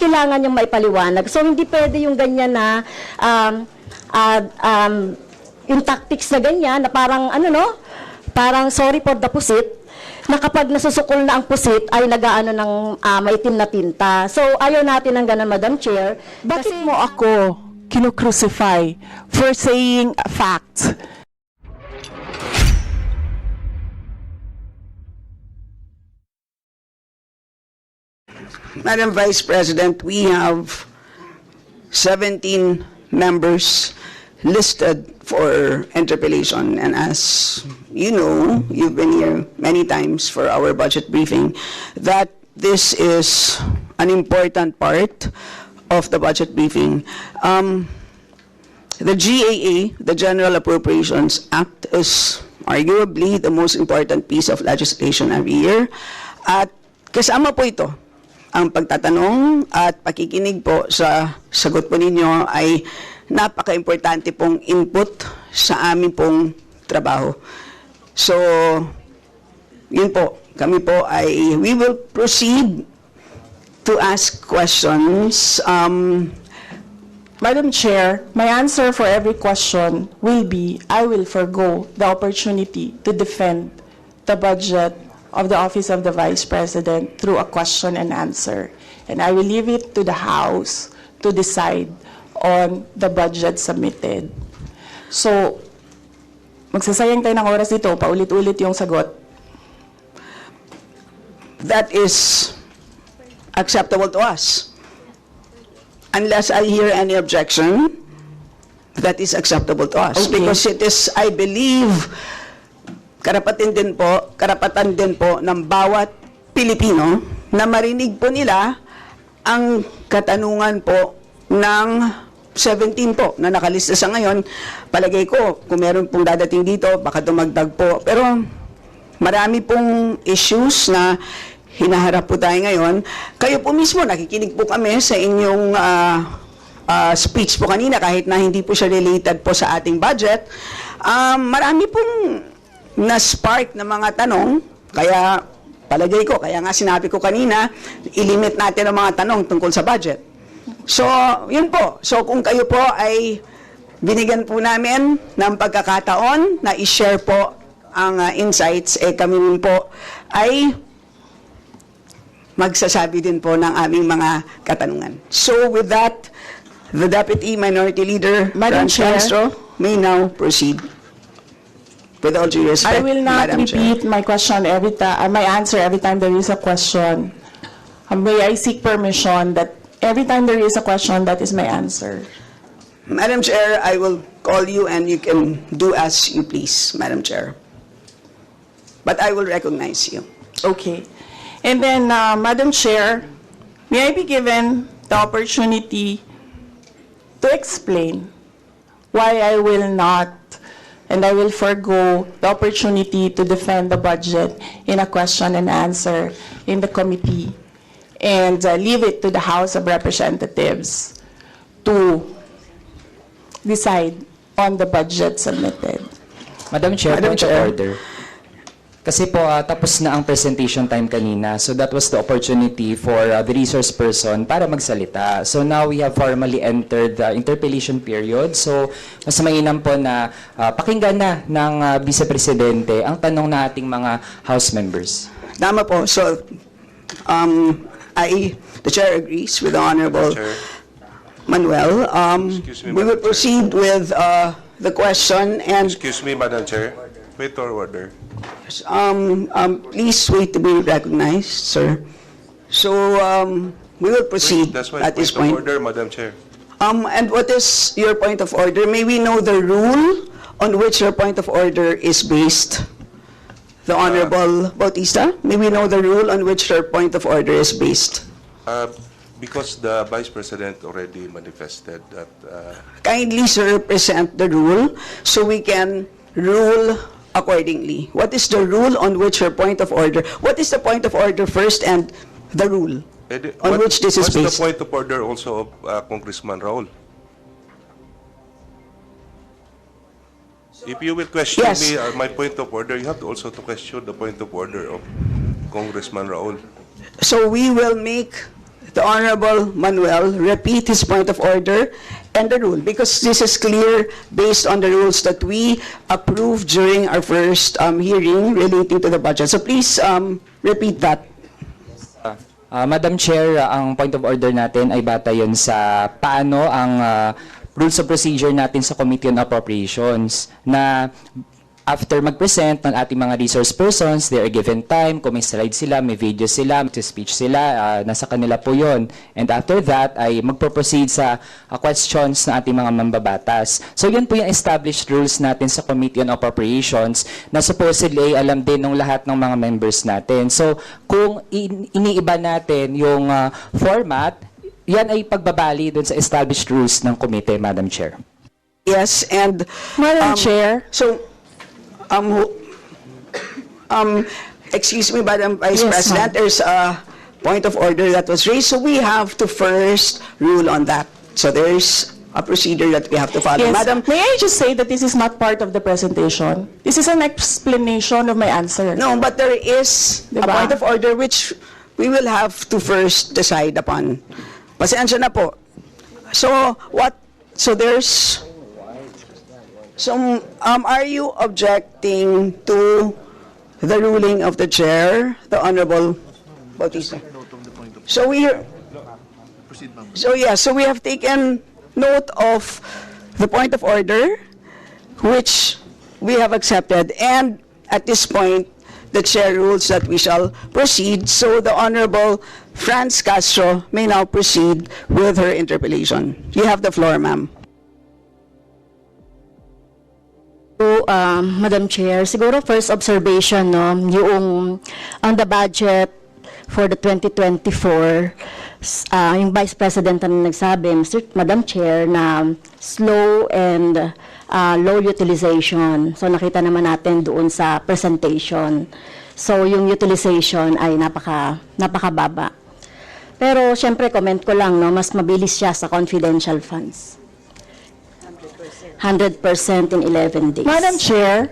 kailangan yung maipaliwanag. So, hindi pwede yung ganyan na yung tactics na ganyan, na parang, parang sorry for the pusit, na kapag nasusukol na ang pusit, ay nagaano ng maitim na tinta. So, ayaw natin ng ganun, Madam Chair. Bakit mo ako kinocrucify for saying facts? Madam Vice President, we have 17 members listed for interpellation, and as you know, you've been here many times for our budget briefing, that this is an important part of the budget briefing. The GAA, the General Appropriations Act, is arguably the most important piece of legislation every year, at kasama po ito ang pagtatanong at pakikinig po sa sagot po ninyo ay napaka-importante pong input sa aming pong trabaho. So, yun po, kami po ay, we will proceed to ask questions. Madam Chair, my answer for every question will be, I will forgo the opportunity to defend the budget of the Office of the Vice President through a question and answer. And I will leave it to the House to decide on the budget submitted. So, magsasayang tayo ng oras dito, paulit-ulit yung sagot. That is acceptable to us. Unless I hear any objection, that is acceptable to us. Okay. Because it is, I believe, karapatan din po ng bawat Pilipino na marinig po nila ang katanungan po ng 17 po na nakalista sa ngayon. Palagay ko, kung meron pong dadating dito, baka dumagdag po. Pero marami pong issues na hinaharap po tayo ngayon. Kayo po mismo, nakikinig po kami sa inyong speech po kanina, kahit na hindi po siya related po sa ating budget. Marami pong na-spark na mga tanong, kaya palagay ko, kaya nga sinabi ko kanina, ilimit natin ang mga tanong tungkol sa budget. So, yun po. So, kung kayo po ay binigyan po namin ng pagkakataon na i-share po ang insights, kami rin po ay magsasabi din po ng aming mga katanungan. So, with that, the Deputy Minority Leader, Madam Franz Chair, Castro, may now proceed. With all due respect, I will not Madam Chair. repeat my question every time, my answer every time there is a question. May I seek permission that every time there is a question, that is my answer. Madam Chair, I will call you and you can do as you please, Madam Chair. But I will recognize you. Okay. And then, Madam Chair, may I be given the opportunity to explain why I will not and I will forgo the opportunity to defend the budget in a question and answer in the committee and leave it to the House of Representatives to decide on the budget submitted. Madam Chair, Madam point of Chair. order. Kasi po tapos na ang presentation time kanina, so that was the opportunity for the resource person para magsalita. So now we have formally entered the interpellation period. So mas mainam po na pakinggan na ng Vice Presidente ang tanong na ating mga House members. Tama po. So, the Chair agrees with the Honorable Chair. Manuel. Excuse me, We will Madam Chair. proceed with the question and Excuse me, Madam Chair. Wait or order. please wait to be recognized, sir. So, we will proceed That's my at this point point. of order, Madam Chair. And what is your point of order? May we know the rule on which your point of order is based? The Honorable Bautista, may we know the rule on which your point of order is based? Because the Vice President already manifested that Kindly, sir, present the rule so we can rule accordingly. What is the rule on which your point of order? What is the point of order first and the rule on which this is what's based? the point of order also of Congressman Raul? If you will question Yes. me my point of order, you have to also to question the point of order of Congressman Raul. So we will make the Honorable Manuel repeat his point of order and the rule, because this is clear based on the rules that we approved during our first hearing relating to the budget. So please repeat that. Madam Chair, ang point of order natin ay bata yun sa paano ang rules of procedure natin sa Committee on Appropriations na after mag-present ng ating mga resource persons, they are given time, kung may slide sila, may video sila, may speech sila, nasa kanila po yun. And after that, ay magpo-proceed sa questions ng ating mga mambabatas. So yun po yung established rules natin sa Committee on Appropriations na supposedly ay alam din ng lahat ng mga members natin. So kung iniiba natin yung format, yan ay pagbabali dun sa established rules ng committee, Madam Chair. Yes, and Madam Chair. So, excuse me, Madam Vice Yes, President, there's a point of order that was raised, so we have to first rule on that. So there's a procedure that we have to follow. Yes. Madam, May I just say that this is not part of the presentation? This is an explanation of my answer. no, but there is a Diba? point of order which we will have to first decide upon. Pasensya na po. So, are you objecting to the ruling of the chair, the Honorable Bautista? So we have taken note of the point of order, which we have accepted, and at this point, the chair rules that we shall proceed. So the Honorable Franz Castro may now proceed with her interpellation. You have the floor, ma'am. So, Madam Chair, siguro first observation, no, yung ang the budget for the 2024, yung Vice President na nagsabi, Madam Chair, na slow and low utilization. So nakita naman natin doon sa presentation. So yung utilization ay napakababa. Pero syempre comment ko lang, no, mas mabilis siya sa confidential funds. 100% in 11 days. Madam Chair.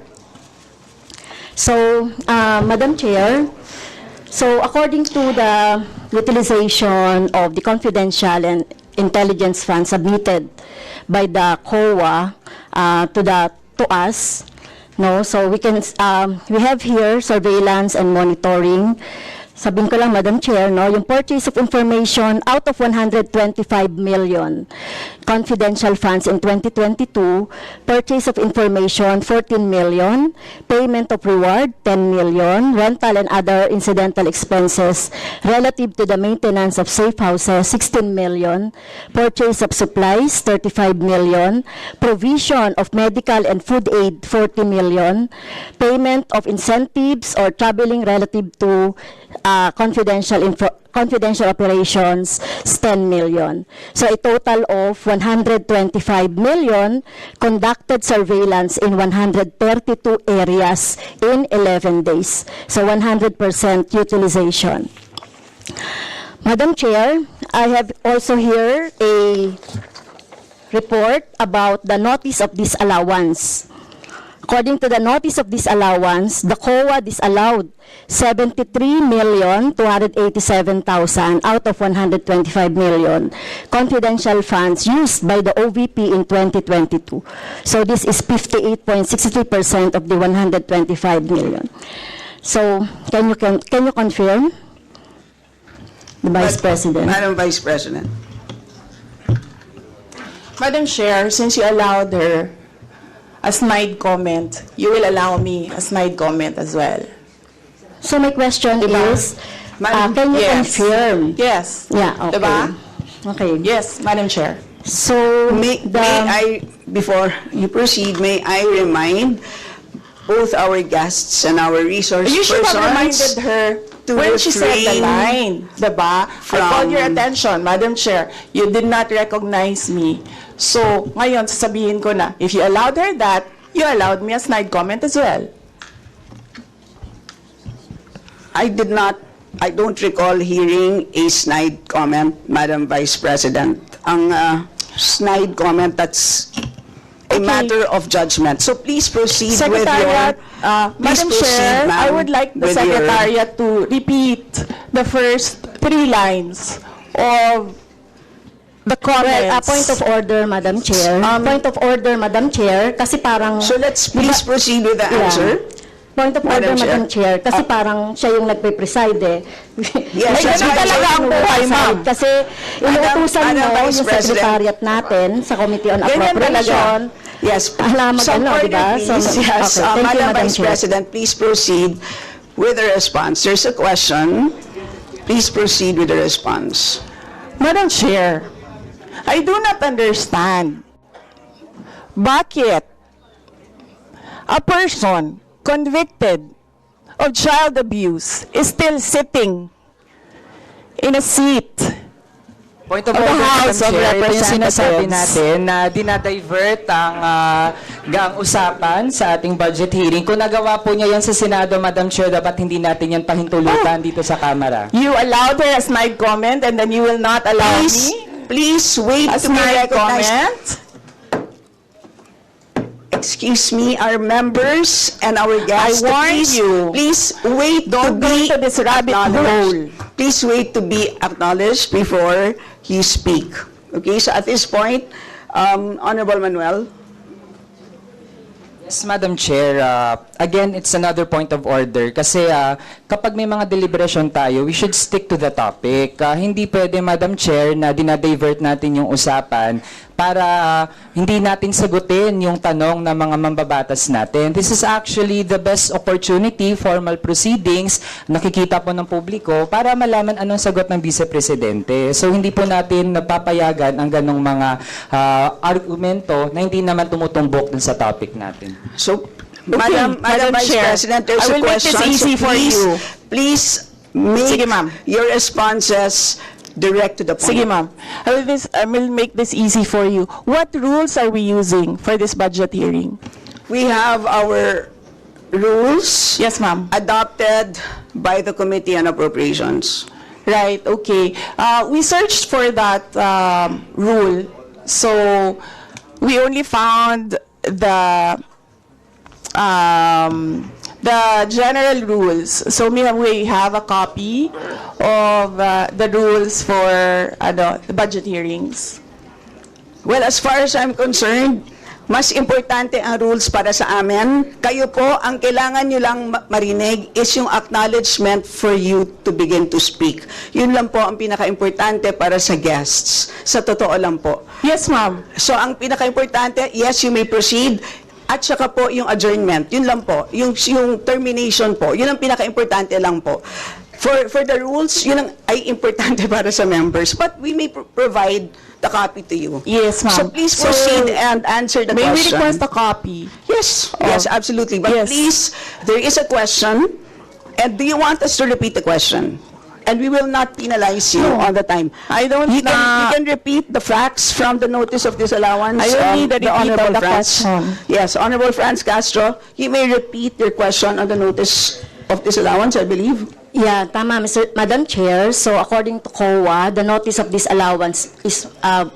So, Madam Chair, so according to the utilization of the confidential and intelligence funds submitted by the COA to us, no, so we have here surveillance and monitoring. Sabihin ko lang, Madam Chair, no, yung purchase of information out of 125 million confidential funds in 2022, purchase of information 14 million, payment of reward 10 million, rental and other incidental expenses relative to the maintenance of safe houses 16 million, purchase of supplies 35 million, provision of medical and food aid 40 million, payment of incentives or traveling relative to confidential operations is 10 million. So a total of 125 million conducted surveillance in 132 areas in 11 days. So 100% utilization. Madam Chair, I have also here a report about the notice of disallowance. According to the notice of disallowance, the COA disallowed 73,287,000 out of 125 million confidential funds used by the OVP in 2022. So this is 58.63% of the 125 million. So can you confirm, the Vice President? Madam Vice President. Madam Chair, since you allowed her a snide comment, you will allow me a snide comment as well. So my question Diba? is, Madam- can you Yes. confirm? Yes. Yeah, okay. Diba? Okay. Yes, Madam Chair. So, May I, before you proceed, may I remind both our guests and our resource You should have reminded persons her to when she said the refrain line, diba? I called your from- attention, Madam Chair. You did not recognize me. So, ngayon, sasabihin ko na, if you allowed her that, you allowed me a snide comment as well. I don't recall hearing a snide comment, Madam Vice President. Ang snide comment, that's a Okay. matter of judgment. So please proceed with your... Secretariat, please Madam proceed, Chair, ma'am, I would like the with your- Secretariat to repeat the first 3 lines of the comments. Well, point of order, Madam Chair. Point of order, Madam Chair, kasi parang... So let's please proceed with the Yeah. answer. Point of Madam order, Chair. Madam Chair, kasi parang siya yung nagpe-preside eh. Yes, Siya that's yung right. talaga ang buhay, ma'am. Kasi inuutusan Madam mo Vice yung President. secretariat natin sa Committee on Ganyan Appropriation. Yes. Alam mo, Some ano, order, di ba? please. So, Yes. okay. Thank you, Madam Madam Vice Chair. President, please proceed with the response. There's a question. Please proceed with the response. Madam Chair, I do not understand bakit a person convicted of child abuse is still sitting in a seat Point of of the order, House Madam of Chair. Ito yung sinasabi Representatives. natin na dinadivert ang usapan sa ating budget hearing. Kung nagawa po niya yan sa Senado, Madam Chair, dapat hindi natin yan pahintulutan dito sa Kamara. You allowed her as my comment and then you will not allow Please me wait as to be my recognized. comment? Excuse me, our members and our guests. I warn please, you. Please wait Don't to go be into this rabbit acknowledged. hole. Please wait to be acknowledged before you speak. Okay, so at this point, Honorable Manuel. Yes, Madam Chair. Again, it's another point of order kasi kapag may mga deliberation tayo, we should stick to the topic. Hindi pwede, Madam Chair, na dinadivert natin yung usapan para hindi natin sagutin yung tanong ng mga mambabatas natin. This is actually the best opportunity, formal proceedings, nakikita po ng publiko para malaman anong sagot ng Vice Presidente. So hindi po natin napapayagan ang ganong mga argumento na hindi naman tumutumbok dun sa topic natin. So, Madam Madam Vice Chair, President, there's I a will make this question. easy for you. Please make Sige, ma'am. your responses direct to the point. Sige, ma'am. I will make this easy for you. What rules are we using for this budget hearing? We have our rules Yes, ma'am. adopted by the Committee on Appropriations. Right, okay. We searched for that rule. So, we only found the general rules. So, we have a copy of the rules for the budget hearings. Well, as far as I'm concerned, mas importante ang rules para sa amin. Kayo po, ang kailangan nyo lang marinig is yung acknowledgement for you to begin to speak. Yun lang po ang pinaka-importante para sa guests. Sa totoo lang po. Yes, ma'am. So, ang pinaka-importante, yes, you may proceed. At saka po yung adjournment. Yun lang po. Yung termination po. Yun ang pinaka-importante lang po. For the rules, yun ang ay importante para sa members. But we may provide the copy to you. Yes, ma'am. So please proceed and answer the May we question. request a copy? Yes, yes, absolutely. But yes. please, there is a question. And do you want us to repeat the question? And we will not penalize you on the time. I don't You can repeat the facts from the notice of disallowance. I don't need a repeat of Honorable the Franz. question. Yes, Honorable Franz Castro, you may repeat your question on the notice of disallowance, I believe. Yeah, tama, Madam Chair. So according to COA, the notice of disallowance is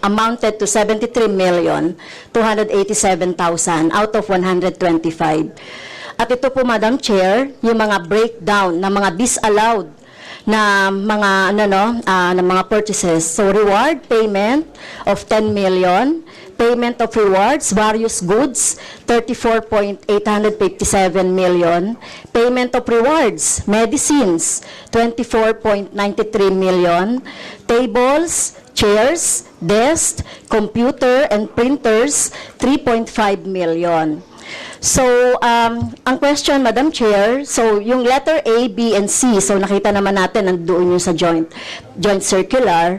amounted to 73,287,000 out of 125. At ito po, Madam Chair, yung mga breakdown ng mga disallowed na mga na mga purchases. So reward payment of 10 million, payment of rewards, various goods, 34.857 million, payment of rewards, medicines, 24.93 million, tables, chairs, desks, computer and printers, 3.5 million. So, ang question, Madam Chair, so yung letter A, B, and C, so nakita naman natin nandoon yung sa joint circular.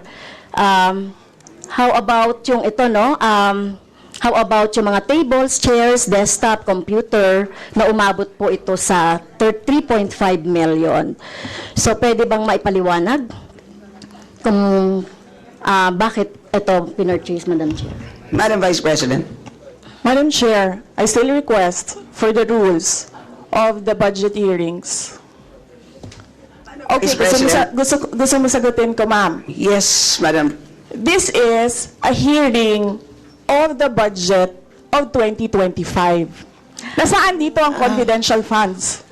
How about yung ito, no? How about yung mga tables, chairs, desktop, computer, na umabot po ito sa 3.5 million. So, pwede bang maipaliwanag kung bakit ito pinurchase, Madam Chair? Madam Vice President. Madam Chair, I still request for the rules of the budget hearings. Okay, Vice President. gusto mo sagutin ko, ma'am. Yes, Madam. This is a hearing of the budget of 2025. Nasaan dito ang confidential funds?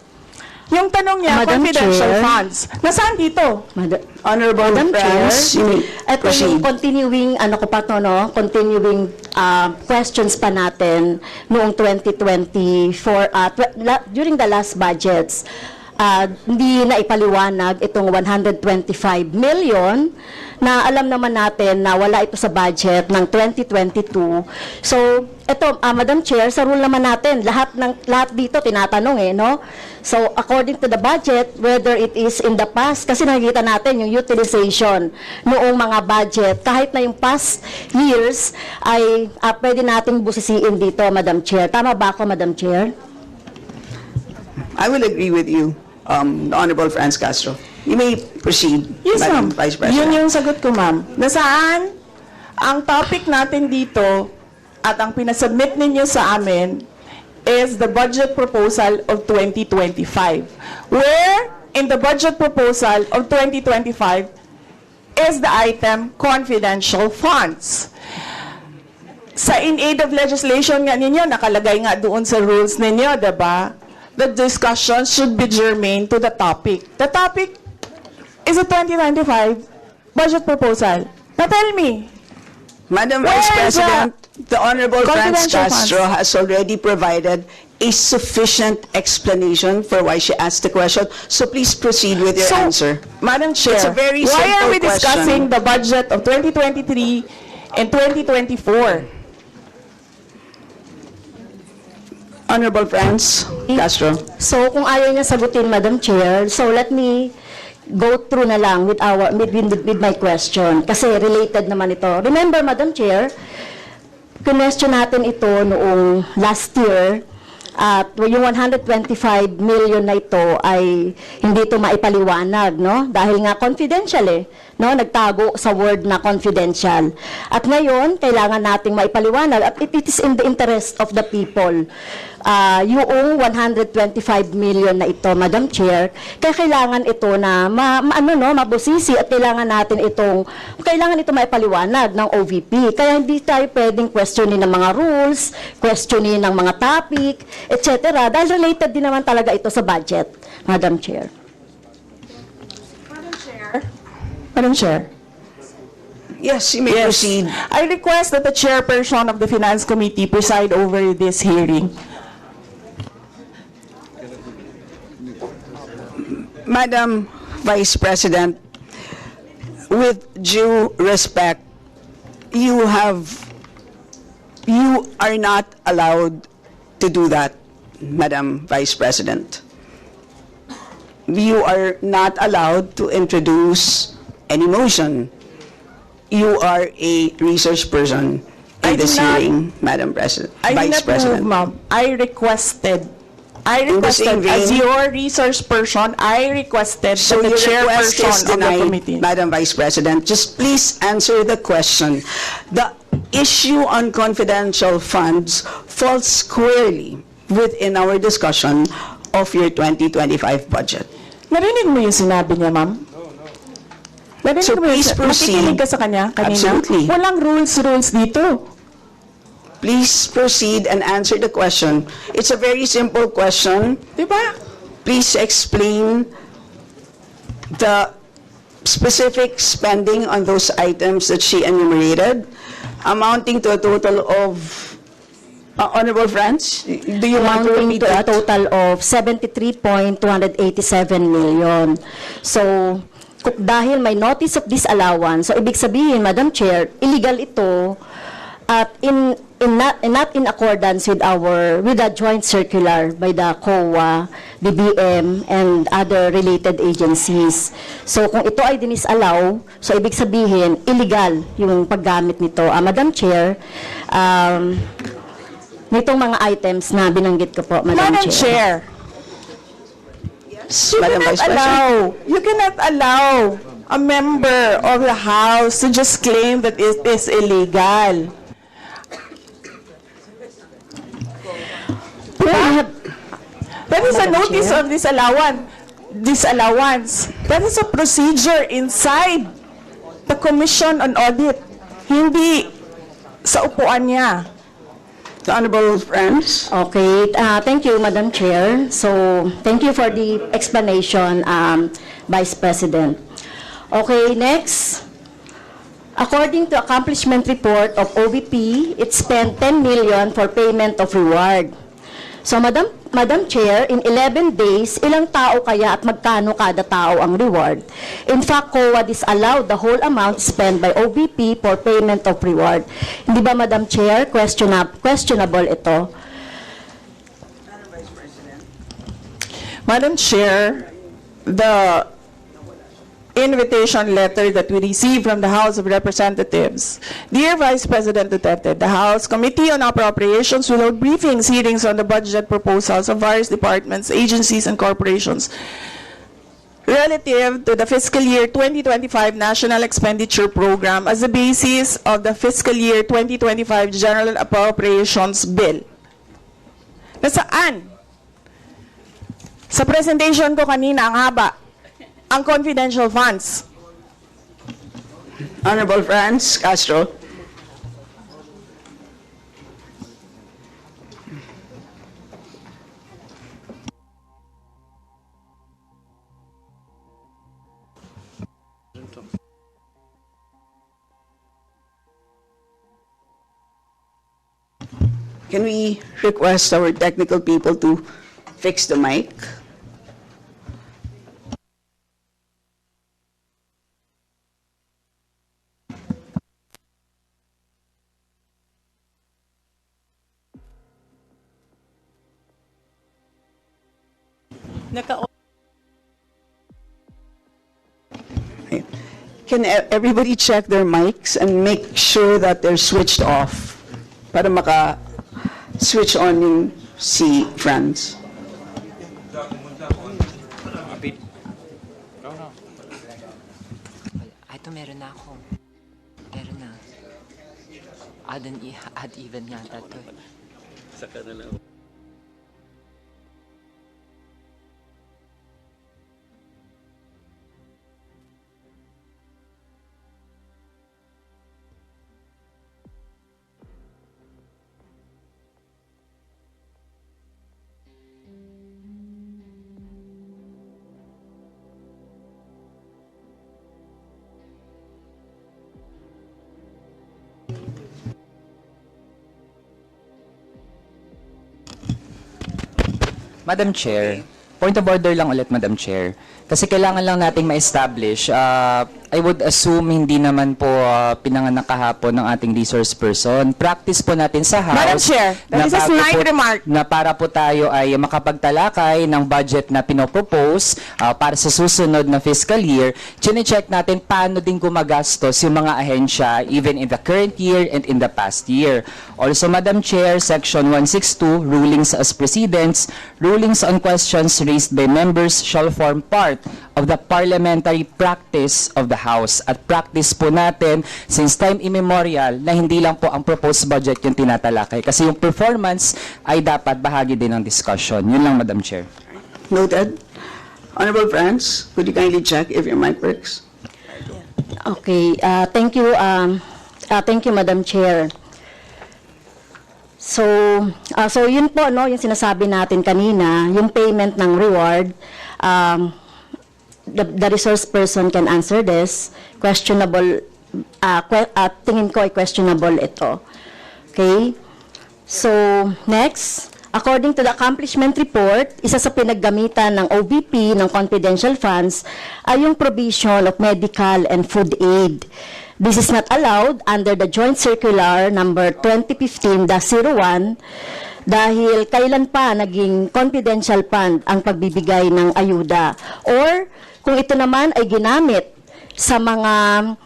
Yung tanong niya, Madam confidential Chair. funds. Nasaan dito? Honorable Madam friends, you may ito proceed. yung continuing, ano ko pa to, no? Continuing questions pa natin noong 2024, during the last budgets. Hindi na ipaliwanag itong 125 million na alam naman natin na wala ito sa budget ng 2022. So, ito, Madam Chair, sa rule naman natin, lahat dito tinatanong no? So, according to the budget, whether it is in the past, kasi nakikita natin yung utilization noong mga budget, kahit na yung past years, ay pwede nating busisiin dito, Madam Chair. Tama ba ako, Madam Chair? I will agree with you, the Honorable Franz Castro. You may proceed, Yes, Madam ma'am. Vice Yun President. yung sagot ko, ma'am. Nasaan ang topic natin dito at ang pinasubmit ninyo sa amin is the budget proposal of 2025. Where in the budget proposal of 2025 is the item confidential funds. Sa in aid of legislation nga ninyo, nakalagay nga doon sa rules ninyo, diba? The discussion should be germane to the topic. The topic is a 2025 budget proposal. Now tell me, Madam Where Vice is President, the Honorable Franz confidential Castro funds? has already provided a sufficient explanation for why she asked the question. So please proceed with your answer. Madam Chair, It's a very why are simple we discussing the budget of 2023 and 2024? Honorable Franz Castro. So, kung ayaw niya sagutin, Madam Chair, so let me go through na lang with my question. Kasi related naman ito. Remember, Madam Chair, question natin ito noong last year, at yung 125 million na ito ay hindi ito maipaliwanag, no? Dahil nga confidential no? Nagtago sa word na confidential. At ngayon, kailangan nating maipaliwanag at it is in the interest of the people. Yung 125 million na ito, Madam Chair, kaya kailangan ito na mabusisi at kailangan ito maipaliwanag ng OVP. Kaya hindi tayo pwedeng questionin ng mga rules, questionin ng mga topic, etc. Dahil related din naman talaga ito sa budget, Madam Chair. Madam Chair. Yes, you may proceed. I request that the chairperson of the Finance Committee preside over this hearing. Madam Vice President, with due respect, you are not allowed to do that, Madam Vice President. You are not allowed to introduce any motion. You are a research person I in this did not- hearing, Madam President, I did Vice not President. move, ma'am. I requested, In the same as vein- your research person, I requested So that the your request chairperson is of the denied, committee. Madam Vice President. Just please answer the question. The issue on confidential funds falls squarely within our discussion of your 2025 budget. Narinig mo yung sinabi niya, ma'am? Narinig So mo yung please proceed. nakikinig ka sa kanya kanina? Absolutely. Walang rules dito. Please proceed and answer the question. It's a very simple question. Diba? Please explain the specific spending on those items that she enumerated, amounting to a total of, Honorable Franz, do you want to Amounting repeat to a that? total of 73.287 million. So, dahil may notice of disallowance, so ibig sabihin, Madam Chair, illegal ito at not in accordance with the joint circular by the COA, BBM, and other related agencies. So, kung ito ay dinisallow, so ibig sabihin, illegal yung paggamit nito. Madam Chair, nitong mga items na binanggit ko po, Madam Madam Chair, Yes, Madam Vice President. you cannot allow a member of the House to just claim that it is illegal. Pero I have, That is a Madam notice Chair. of disallowance. That is a procedure inside the Commission on Audit. Hindi sa upuan niya. The honorable friends. Okay, thank you, Madam Chair. So, thank you for the explanation, Vice President. Okay, next. According to accomplishment report of OVP, it spent 10 million for payment of reward. So, Madam Chair, in 11 days, ilang tao kaya at magkano kada tao ang reward? In fact, COA disallowed the whole amount spent by OVP for payment of reward. Hindi ba, Madam Chair, questionable ito? Madam Chair, the invitation letter that we received from the House of Representatives. Dear Vice President Duterte, the House Committee on Appropriations will hold briefings, hearings on the budget proposals of various departments, agencies, and corporations relative to the fiscal year 2025 National Expenditure Program as the basis of the fiscal year 2025 General Appropriations Bill. Nasaan? Sa presentation ko kanina, ang haba. Ang confidential funds. Honorable Franz Castro. Can we request our technical people to fix the mic? Can everybody check their mics and make sure that they're switched off para maka-switch on yung si Franz? Ito, meron na ako. Meron na. Add even yata to. Madam Chair, point of order lang ulit, Madam Chair. Kasi kailangan lang nating ma-establish. I would assume hindi naman po pinanganak kahapon ng ating resource person. Practice po natin sa House. Madam Chair, that is a bago slight po- remark. Na para po tayo ay makapagtalakay ng budget na pinopropose para sa susunod na fiscal year, chine-check natin paano din gumagastos yung mga ahensya even in the current year and in the past year. Also, Madam Chair, Section 162, Rulings as Precedents, rulings on questions raised by members shall form part of the parliamentary practice of the House. At practice po natin since time immemorial na hindi lang po ang proposed budget yung tinatalakay. Kasi yung performance ay dapat bahagi din ng discussion. Yun lang, Madam Chair. Noted. Honorable Franz, could you kindly check if your mic works? Okay, thank you, Madam Chair. So yun po, no, yung sinasabi natin kanina, yung payment ng reward, the resource person can answer this. Questionable, tingin ko ay questionable ito. Okay? So, next, according to the accomplishment report, isa sa pinaggamitan ng OVP ng confidential funds ay yung provision of medical and food aid. This is not allowed under the Joint Circular number 2015-01 dahil kailan pa naging confidential fund ang pagbibigay ng ayuda. Or kung ito naman ay ginamit sa mga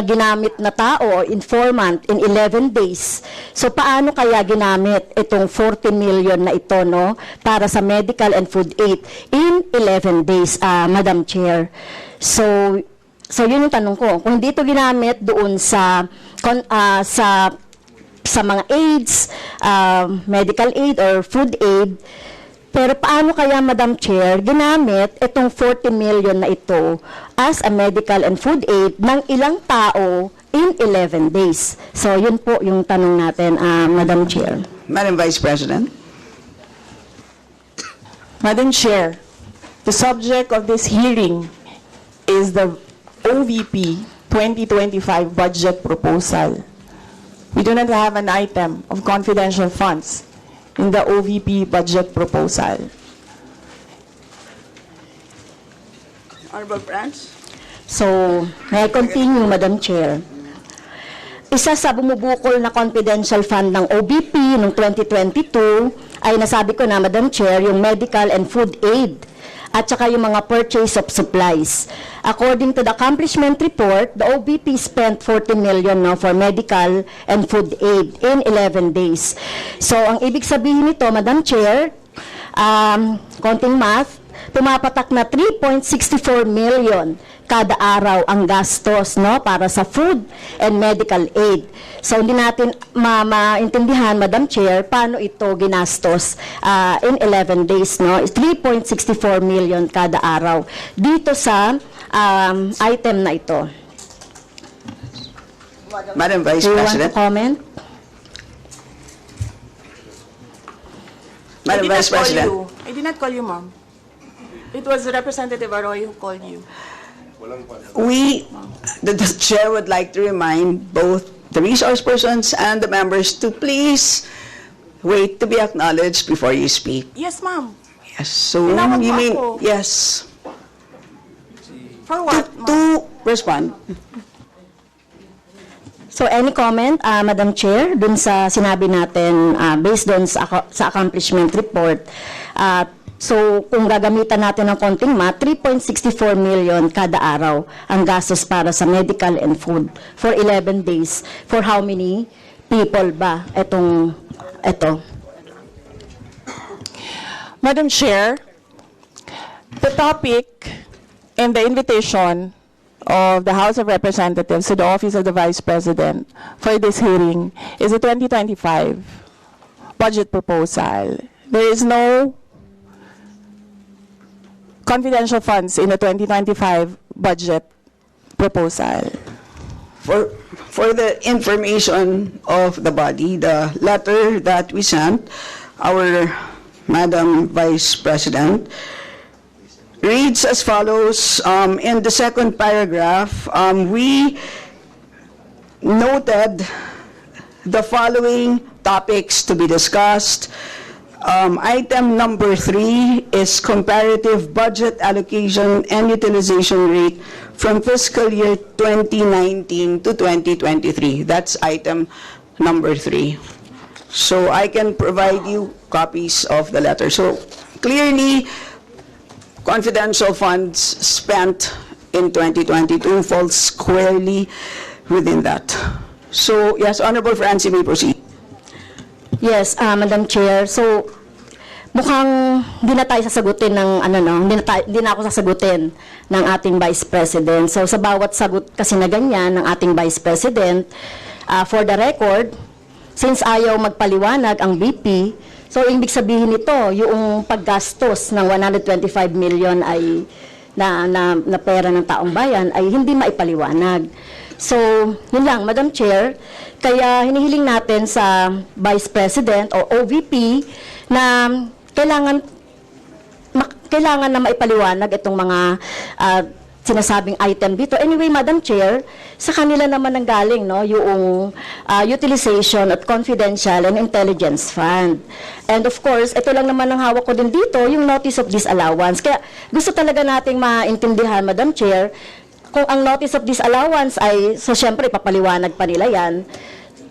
ginamit na tao o informant in 11 days. So paano kaya ginamit itong 40 million na ito, no, para sa medical and food aid in 11 days, Madam Chair? So yun yung tanong ko. Kung hindi ito ginamit doon sa mga aids, medical aid or food aid, Pero paano kaya, Madam Chair, ginamit itong 40 million na ito as a medical and food aid ng ilang tao in 11 days? So, yun po yung tanong natin, Madam Chair. Madam Vice President. Madam Chair, the subject of this hearing is the OVP 2025 budget proposal. We do not have an item of confidential funds in the OVP budget proposal. Honorable Franz. So, may I continue, Madam Chair? Isa sa bumubukol na confidential fund ng OBP noong 2022 ay nasabi ko na, Madam Chair, yung medical and food aid at saka yung mga purchase of supplies. According to the accomplishment report, the OBP spent 40 million for medical and food aid in 11 days. So, ang ibig sabihin nito, Madam Chair, konting math, pumapatak na 3.64 million kada araw ang gastos para sa food and medical aid. So hindi natin maintindihan, Madam Chair, paano ito ginastos in 11 days. 3.64 million kada araw dito sa item na ito. Madam Vice Do you want to President. comment? Madam Vice President. I did not call you, ma'am. It was Representative Arroyo who called you. The chair would like to remind both the resource persons and the members to please wait to be acknowledged before you speak. Yes, ma'am. Yes, so Tinawag you mo mean, ako. yes, For what, ma'am? to respond. So any comment, Madam Chair, dun sa sinabi natin based dun sa accomplishment report? So kung gagamitan natin ng konting math, 3.64 million kada araw ang gastos para sa medical and food for 11 days. For how many people ba ito? Madam Chair, the topic and the invitation of the House of Representatives to the Office of the Vice President for this hearing is the 2025 budget proposal. There is no confidential funds in the 2025 budget proposal. For the information of the body, the letter that we sent, our Madam Vice President, reads as follows. In the second paragraph, we noted the following topics to be discussed. Item number 3 is comparative budget allocation and utilization rate from fiscal year 2019 to 2023. That's item number 3. So I can provide you copies of the letter. So clearly, confidential funds spent in 2022 falls squarely within that. So yes, Honorable Francie, may proceed. Yes, Madam Chair. So, mukhang hindi na tayo sasagutin ng hindi na ako sasagutin ng ating Vice President. So, sa bawat sagot kasi na ganyan ng ating Vice President, for the record, since ayaw magpaliwanag ang BP, so ibig sabihin nito, yung paggastos ng 125 million ay na pera ng taong bayan ay hindi maipaliwanag. So, yun lang, Madam Chair. Kaya hinihiling natin sa Vice President o OVP na kailangan na maipaliwanag itong mga sinasabing item dito. Anyway, Madam Chair, sa kanila naman ang galing yung utilization at confidential and intelligence fund. And of course, ito lang naman ang hawak ko din dito, yung notice of disallowance. Kaya gusto talaga nating maintindihan, Madam Chair, kung ang notice of disallowance ay, so syempre, ipapaliwanag pa nila yan,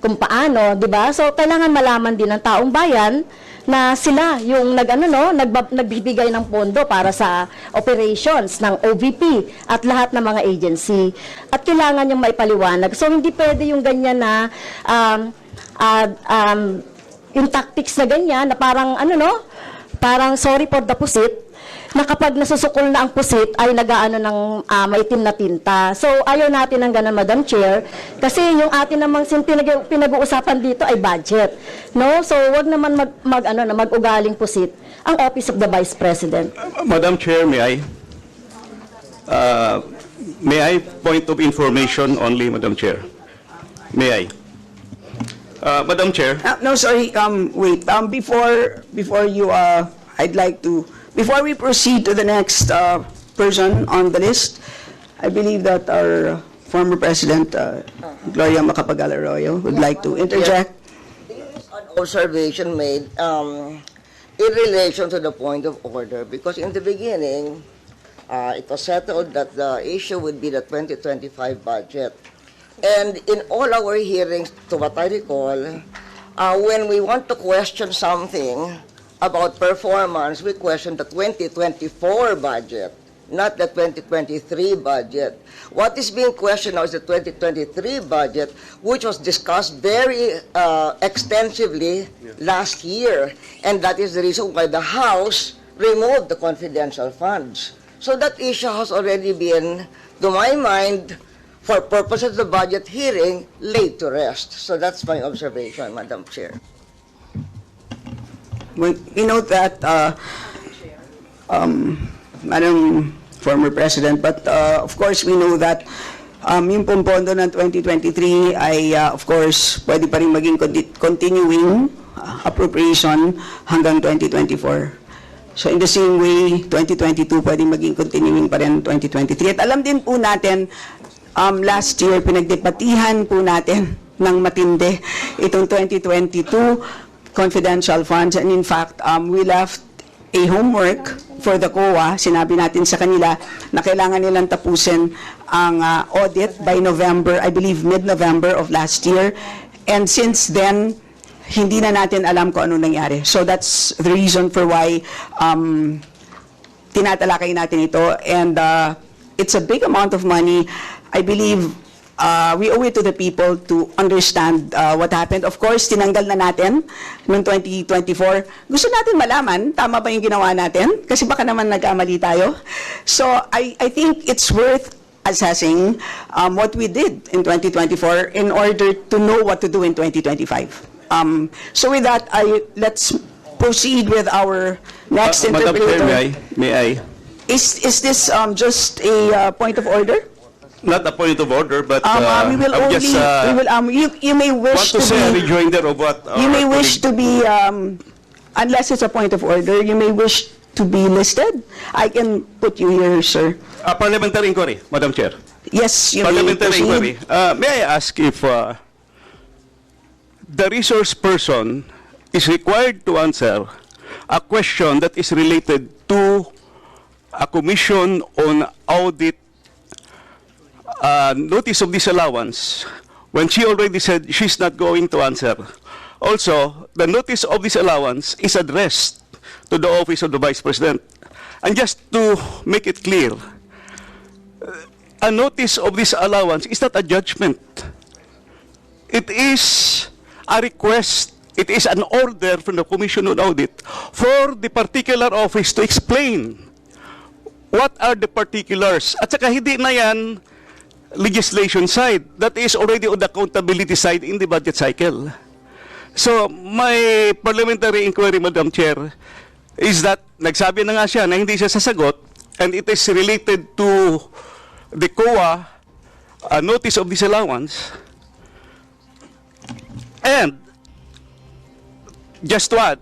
kung paano, di ba? So, kailangan malaman din ng taong bayan na sila yung nagbibigay ng pondo para sa operations ng OVP at lahat ng mga agency. At kailangan yung maipaliwanag. So, hindi pwede yung ganyan na yung tactics na ganyan na parang parang sorry for the pusit, na kapag nasusukol na ang pusit ay nagaano ng maitim na tinta. So ayaw natin ng ganun, Madam Chair, kasi yung atin namang pinag-uusapan dito ay budget. No? So wag naman mag-ugaling pusit ang Office of the Vice President. Madam Chair, may I point of information only, Madam Chair? May I? Madam Chair, No, sorry, wait. Before you, I'd like to, before we proceed to the next person on the list, I believe that our former President, Gloria Macapagal-Arroyo, would like to interject. An observation made in relation to the point of order, because in the beginning, it was settled that the issue would be the 2025 budget. And in all our hearings, to what I recall, when we want to question something about performance, we question the 2024 budget, not the 2023 budget. What is being questioned now is the 2023 budget, which was discussed very extensively last year. And that is the reason why the House removed the confidential funds. So that issue has already been, to my mind, for purposes of the budget hearing, laid to rest. So that's my observation, Madam Chair. We note that, Madam former President, but of course we know that yung pong pondo ng 2023 ay of course pwede pa rin maging continuing appropriation hanggang 2024. So in the same way, 2022 pwede maging continuing pa rin 2023. At alam din po natin, last year pinagdebatihan po natin ng matindi itong 2022 confidential funds, and in fact, we left a homework for the COA. Sinabi natin sa kanila na kailangan nilang tapusin ang audit by November, I believe mid-November of last year. And since then, hindi na natin alam kung ano nangyari. So that's the reason for why tinatalakay natin ito. And it's a big amount of money. I believe we owe it to the people to understand what happened. Of course, tinanggal na natin noong 2024. Gusto natin malaman, tama ba yung ginawa natin? Kasi baka naman nagkamali tayo. So, I think it's worth assessing what we did in 2024 in order to know what to do in 2025. So with that, let's proceed with our next Madam interpreter. Chair, may I? Is this just a point of order? Not a point of order, but We will I'm only, just we will, you may want wish to to say a be, rejoinder of what you may our wish to be, unless it's a point of order, you may wish to be listed. I can put you here, sir. parliamentary inquiry, Madam Chair. Yes, you may Parliamentary inquiry. proceed. May I ask if the resource person is required to answer a question that is related to a commission on audit notice of disallowance when she already said she's not going to answer. Also, the notice of disallowance is addressed to the Office of the Vice President. And just to make it clear, a notice of disallowance is not a judgment. It is a request, it is an order from the Commission on Audit for the particular office to explain what are the particulars. At saka hindi na yan legislation side. That is already on the accountability side in the budget cycle. So, my parliamentary inquiry, Madam Chair, is that nagsabi na nga siya na hindi siya sasagot, and it is related to the COA notice of disallowance. And, just to add,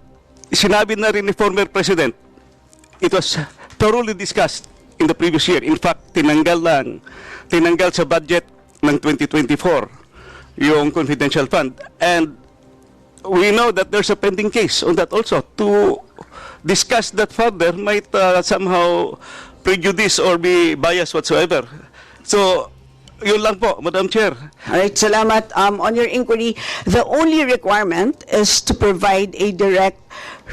sinabi na rin ni former President, it was thoroughly discussed in the previous year. In fact, tinanggal sa budget ng 2024 yung confidential fund. And we know that there's a pending case on that also. To discuss that further might somehow prejudice or be biased whatsoever. So, yun lang po, Madam Chair. All right, salamat. On your inquiry, the only requirement is to provide a direct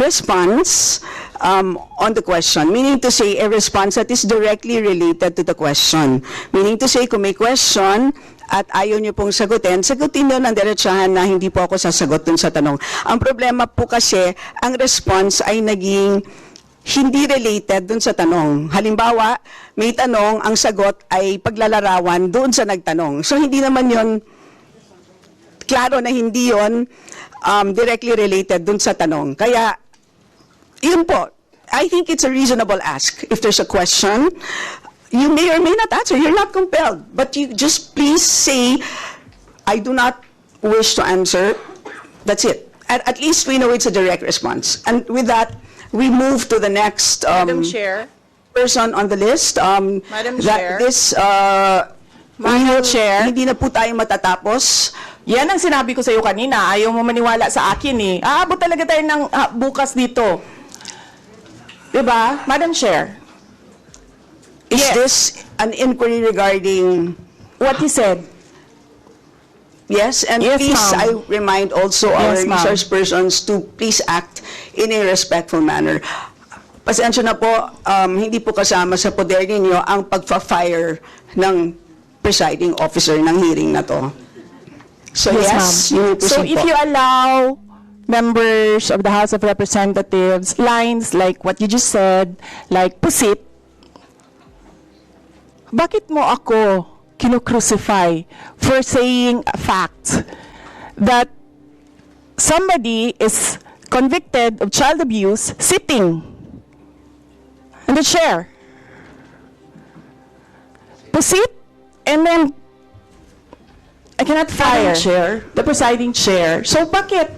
response on the question. Meaning to say, a response that is directly related to the question. Meaning to say, kung may question at ayaw niyo pong sagutin nyo ng diretsahan na hindi po ako sasagot dun sa tanong. Ang problema po kasi, ang response ay naging hindi related dun sa tanong. Halimbawa, may tanong, ang sagot ay paglalarawan doon sa nagtanong. So hindi naman yon, klaro na hindi yon directly related dun sa tanong. Kaya, yun po, I think it's a reasonable ask. If there's a question, you may or may not answer. You're not compelled. But you just please say, I do not wish to answer. That's it. At least we know it's a direct response. And with that, we move to the next Madam Chair. person on the list. Madam Chair. Madam Chair. Hindi na po tayo matatapos. Yan ang sinabi ko sa iyo kanina. Ayaw mo maniwala sa akin eh. Aabot talaga tayo ng bukas dito. Diba? Madam Chair. Is Yes. this an inquiry regarding... What he said. Yes, and Yes, please, I ma'am. remind also our Yes, ma'am. resource persons to please act in a respectful manner. Pasensya na po, hindi po kasama sa poder ninyo ang pagpa-fire ng presiding officer ng hearing na to. So yes, you may So proceed if po. you allow members of the House of Representatives lines like what you just said, like pusit, bakit mo ako kinukrucify for saying a fact that somebody is convicted of child abuse sitting in the chair? Pusit, and then I cannot fire the presiding chair. So bakit?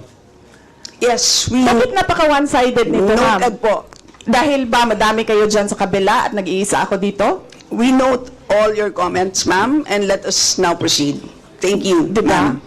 Yes, we Bakit napaka one-sided nito, ma'am? noted po. Dahil ba madami kayo dyan sa kabila at nag-iisa ako dito? We note all your comments, ma'am, and let us now proceed. Thank you, Diba? ma'am.